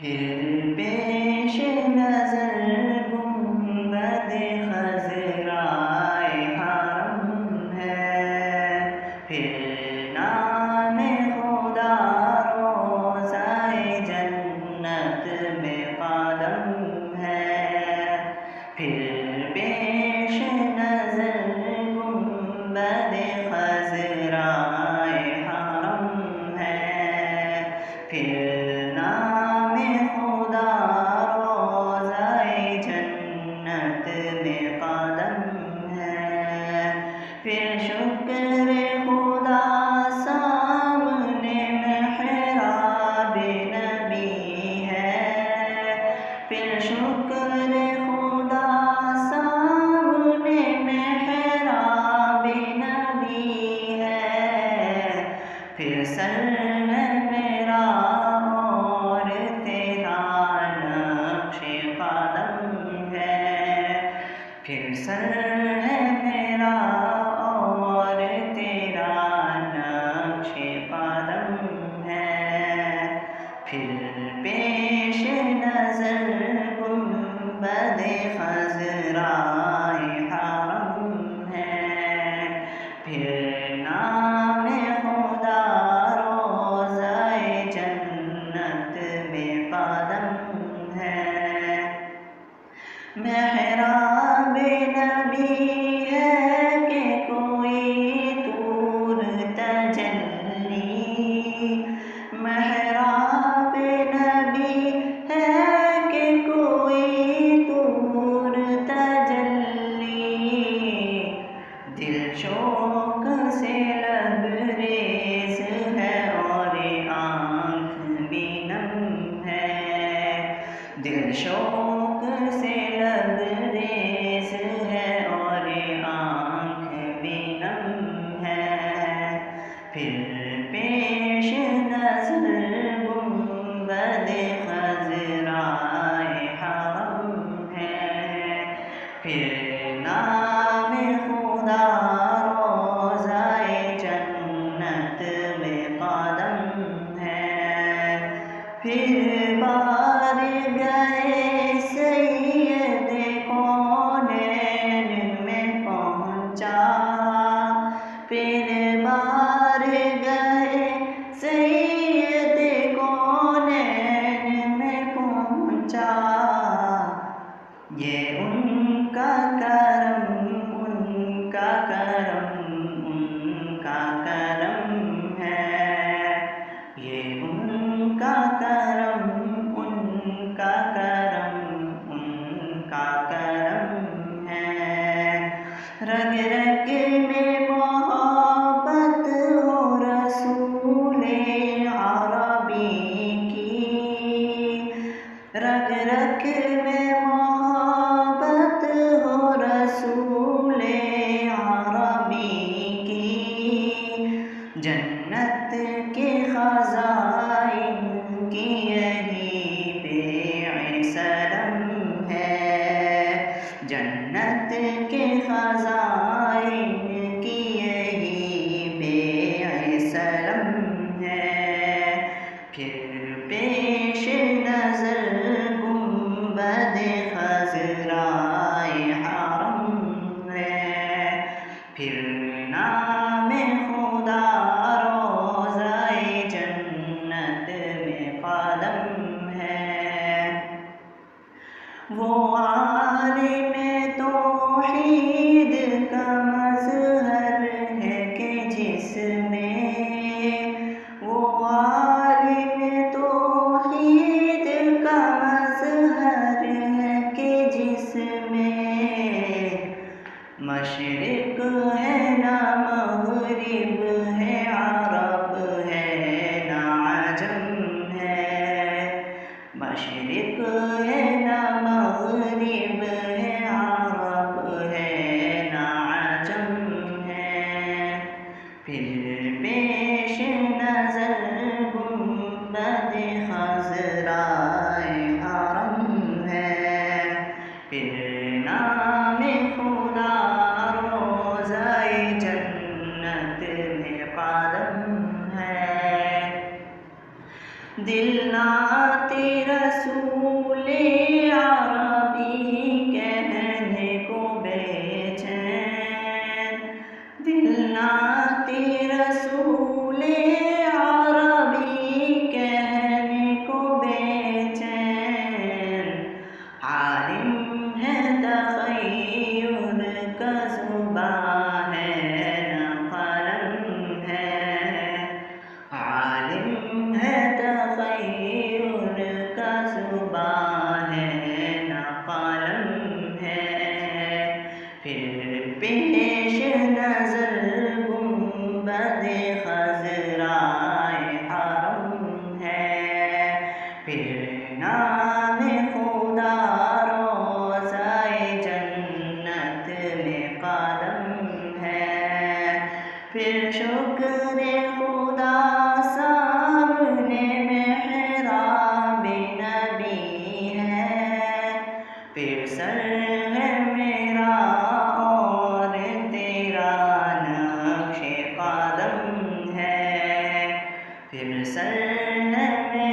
फिर पेश नजर गुंबद खज़राए हरम है, फिर नाम खुदा रोज़ाए जन्नत में कदम है। फिर पेश नजर गुंबद खज़राए हरम है, फिर फिर शुक्र खुदा सामने मेहराब नबी है, फिर शुक्र खुदा सामने मेहराब नबी है। फिर सर है मेरा और तेरा नक्शे कदम है, फिर सर है मेरा फिर पेश नजर गुंबद खज़राए हरम है, फिर नाम खुदा रोज़ाए जन्नत में कदम है। मेहराब नबी है कि कोई दूर तजल्ली, मेहराब नबी है कि कोई दूर तजल्ली। दिल शौक से लबरेज है और आँख भी नम है, दिल शौक से लबरेज है और आँख भी नम है। फिर पेश नजर गुंबद खज़राए हरम है, फिर नाम खुदा रोज़ाए जन्नत में कदम है। फिर बार गए सैयद कौनैन में पहुँचा, फिर बार गए सैयद कौनैन में पहुँचा। ये उनका करम, उनका करम, उनका करम है, ये उनका करम, उनका करम, उनका करम है। रग रग में मोहब्बत हो रसूले अरबी की, रग रग में मोहब्बत हो रसूले अरबी की। जन्नत के खज़ाइन की यही बेअसलम है, जन्नत के खज़ाइन की यही बेअसलम है। फिर पेश नजर गुंबद खज़राए हरम है, फिर नाम खुदा रोज़ाए जन्नत में कदम है। वो आलिम तौहीद का मज़हर है कि जिसमें, वो आलिम तौहीद का मज़हर है कि जिसमें मशरिक़ है ना मग़रिब है, अरब है ना अजम है, मशरिक़ है ना मग़रिब है, अरब है ना अजम है। फिर पेश नजर गुंबद खज़राए हरम है, फिर नाम खुदा रोज़ाए जन्नत में कदम है। दिल ना तेरा फिर नाम खुदा रोज़ाए जन्नत में कदम है, फिर शुक्र खुदा सामने मेहराब नबी है, फिर सर है मेरा और तेरा नक्शे कदम है, फिर सर है